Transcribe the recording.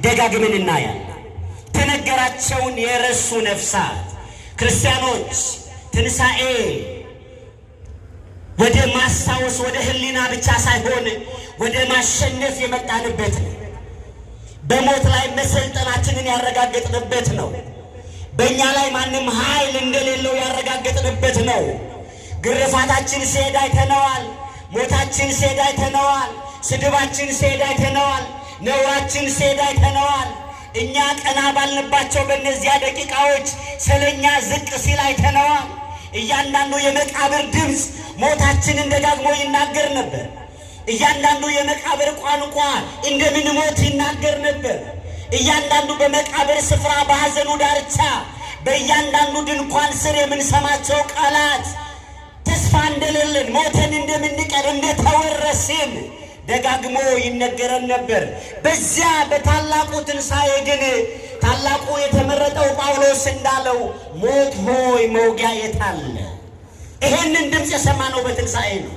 ደጋግመን እናያለን። ተነገራቸውን የረሱ ነፍሳት ክርስቲያኖች ትንሣኤ ወደ ማስታወስ ወደ ህሊና ብቻ ሳይሆን ወደ ማሸነፍ የመጣንበት ነው። በሞት ላይ መሰልጠናችንን ያረጋገጥንበት ነው። በእኛ ላይ ማንም ኃይል እንደሌለው ያረጋገጥንበት ነው። ግርፋታችን ሲሄድ አይተነዋል። ሞታችን ሲሄድ አይተነዋል። ስድባችን ሲሄድ አይተነዋል። ነውራችን ሲሄድ አይተነዋል። እኛ ቀና ባልንባቸው በእነዚያ ደቂቃዎች ስለኛ ዝቅ ሲል አይተነዋል። እያንዳንዱ የመቃብር ድምፅ ሞታችንን ደጋግሞ ይናገር ነበር። እያንዳንዱ የመቃብር ቋንቋ እንደምንሞት ይናገር ነበር። እያንዳንዱ በመቃብር ስፍራ በሐዘኑ ዳርቻ በእያንዳንዱ ድንኳን ስር የምንሰማቸው ቃላት ተስፋ እንደሌለን ሞተን እንደምንቀር እንደተወረስን ደጋግሞ ይነገረን ነበር። በዚያ በታላቁ ትንሣኤ ግን ታላቁ የተመረጠው ጳውሎስ እንዳለው ሞት ሆይ መውጊያ የት አለ? ይሄንን ድምፅ የሰማነው በትንሣኤ ነው።